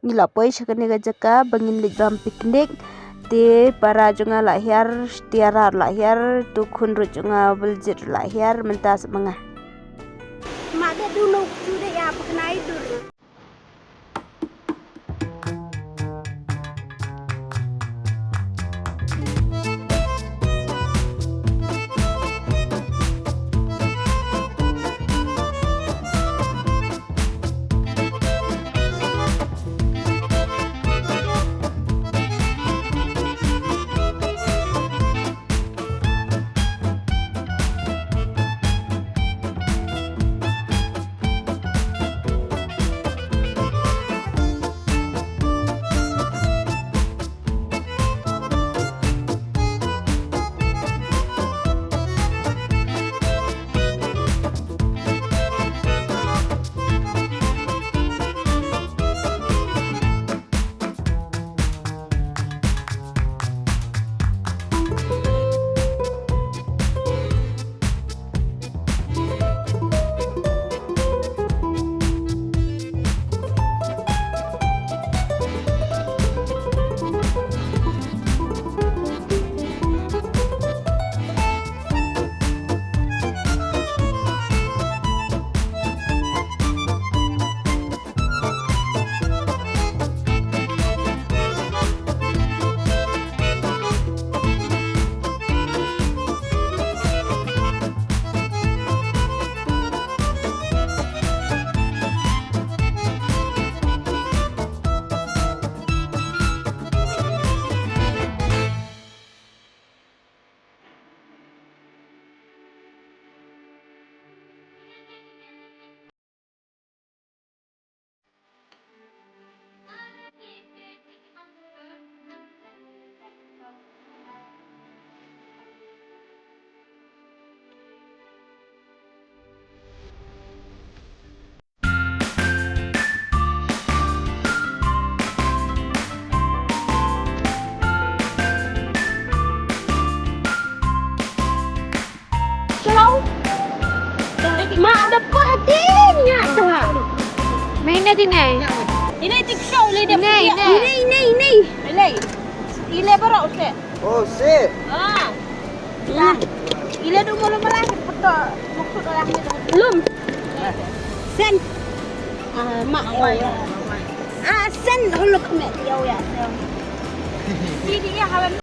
Ngilapoi syakani gajaka bangin ligram piknik ti para junga lahir tiarar lahir tukun rujunga beljit lahir mentas mengah. Mak dia dulu sudah ya apa kena idur. Mak dapat hatinya tu. Main na din eh. Ini tikshau le dia. Ini. Ilai. Ilai baru usah. Oh, sip. Ah. Dah. Ilai dulu mula betul. Maksud orang ni. Belum. Sen. Mak sen dulu kami dia ya. Jadi ya kawan